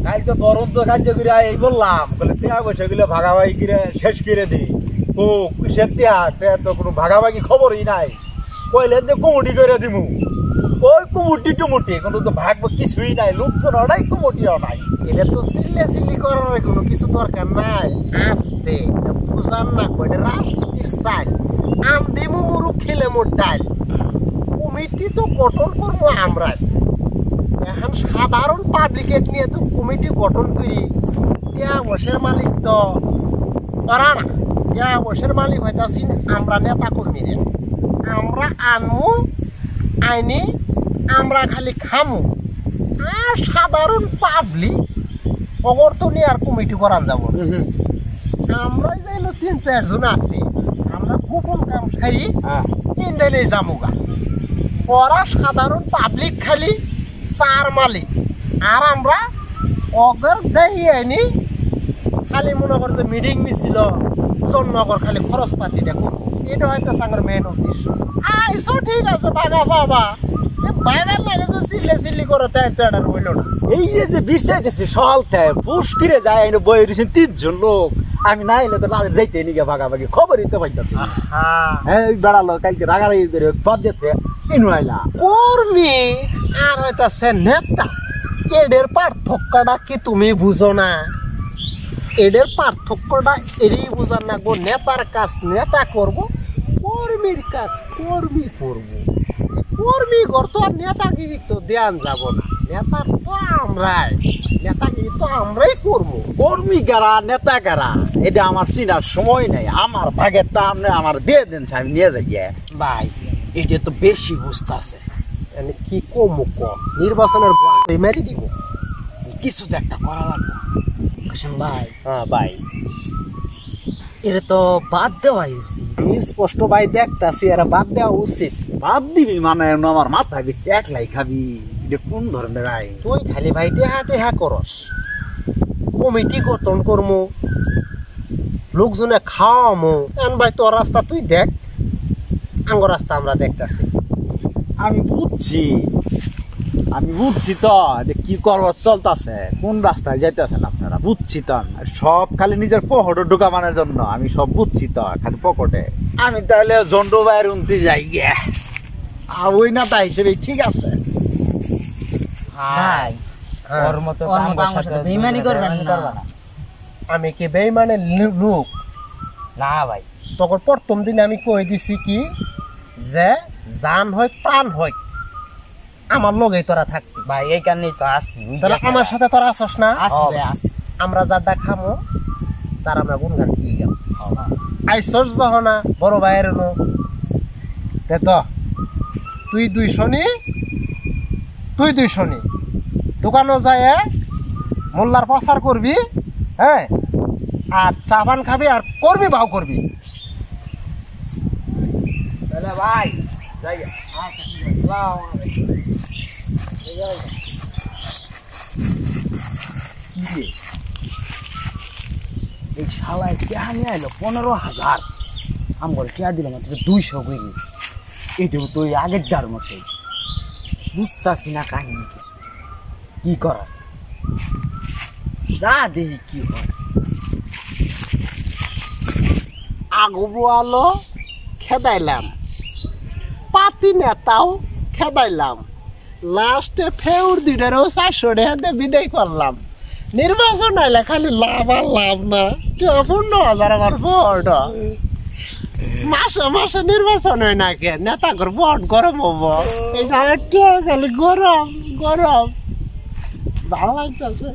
কাল তো তরন্ত কার্য করে এই বললাম বলে টিয়া পয়সা গুলো ভাগাভাগি করে শেষ করে দিই ও কিসের টিয়া তো কোনো ভাগাভাগি খবরই নাই কইলেন যে কুমুটি করে দিমু ওই কুমুটি টুমুটি কোনো তো ভাগ কিছুই নাই লোকজন ওটাই কুমুটিও নাই এটা তো সিল্লি করার কোনো কিছু দরকার নাই আস্তে বুঝান না কইটা রাজনীতির চাল আম দিমু মুরু খেলে মোর ডাল কমিটি তো গঠন করবো আমরা এখন সাধারণ পাবলিকেট নিয়ে তো কমিটি গঠন করি টিয়া বসের মালিক তো করা না টিয়া বসের মালিক হইতাছি আমরা নেতা কর্মীরা আমরা আনমু আইনি আমরা খালি খামু আর সাধারণ পাবলিক খবর তো নিয়ে আর কমিটি করান যাব আমরাই যাইলো ৩-৪ জন আছি আমরা গোপন কাম সারি ইন্দাইলে যামুগা ওরা সাধারণ পাবলিক খালি চার মালিক আর আমরা অগর দেই আইনি খালি মনে কর যে মিটিং মিছিল জনগর খালি খরচপাতি দেখো এটা হয়তো সাঙ্গর মেন উদ্দেশ্য আইসো ঠিক আছে বাবা বাবা বাইরে লাগে তো সিল্লি করে তাই আর হইল না এই যে বিষয়তেছে সকাল থেকে পুষ্কিরে যায় এনে বই রয়েছেন ৩ জন লোক আমি না এলে তো না যাইতে নিগে ভাগাভাগি খবরই তো পাইতাছি হ্যাঁ বেড়ালো কালকে রাগারাগি করে পদ দিতে ইনু আইলা কর্মী আর হইতাছে নেতা এদের পার্থক্যটা কি তুমি বুঝো না এদের পার্থক্যটা এরই বুঝার না গো নেতার কাজ নেতা করব কর্মীর কাজ কর্মী করব কর্মী কর তো নেতাগিরি তো দেন যাব না নেতা তো আমরাই নেতাগিরি তো আমরাই করবো কর্মী কারা নেতা কারা এটা আমার চিনার সময় নাই আমার ভাগেরটা আপনি আমার দিয়ে দেন আমি নিয়ে যাই ভাই এটা তো বেশি বুঝতেছে কি কম নির্বাচনের গোয়াতেই মেরে দিব কিছু তো একটা করা লাগবে ভাই হ্যাঁ ভাই এটা তো বাদ দেওয়াই উচিত আমি স্পষ্ট ভাই দেখতাছি এরা বাদ দেওয়া উচিত বাদ দিবি মানে আমার মাথা বিচ্ছে একলাই খাবি এটা কোন ধরনের আই তুই খালি ভাই টেহা করস কমিটি গঠন করমু লোকজনে খাওয়ামু এন ভাই তোর রাস্তা তুই দেখ আঙ্গ রাস্তা আমরা দেখতাছি আমি বুঝছি তো যে কি করবার চলতেছে কোন রাস্তায় যাইতেছেন আপনারা বুঝছি তো সব খালি নিজের পকেটে ঢুকামানোর জন্য আমি সব বুঝছি তো খালি পকেটে আমি তাহলে জন্ডু ভাইয়ের উন্তি যাই গে আর ওই নেতা হিসেবে ঠিক আছে আমি কি বেইমানের লোক না ভাই তখন প্রথম দিন আমি কই দিছি কি যে জান হয় প্রাণ হয় আমার লগে তোরা থাকবি ভাই এই কারণেই তো আসি তোরা আমার সাথে তোরা আসস না আসি আমরা যারটা খামো তার আমরা গুনগান কি গেল আইসস যখন না বড় ভাইয়ের নো তো তুই 200 নি দোকানও যায় মোল্লার প্রচার করবি হ্যাঁ আর চা পান খাবি আর করবি ভাও করবি তাহলে ভাই যাই এই শালায় টিয়া নিয়ে আইলো 15,000 আমার টিয়া দিল মাত্র 200 করে এটাও তো আগের ডার মতো বুঝতেছি না কাহিনী কিছু কি করা যা দেখি কি হয় আগবো আলো খেদাইলাম পাতি নেতাও খেদাইলাম লাস্টে ফেউর দুইটারও 400 টাকা বিদায় করলাম নির্বাচন হইলে খালি লাভ আর লাভ না 15,000 আমার ভোট মাসে নির্বাচন হয় না কে নেতা কর ভোট গরম হবো এই খালি গরম ভালো লাগতেছে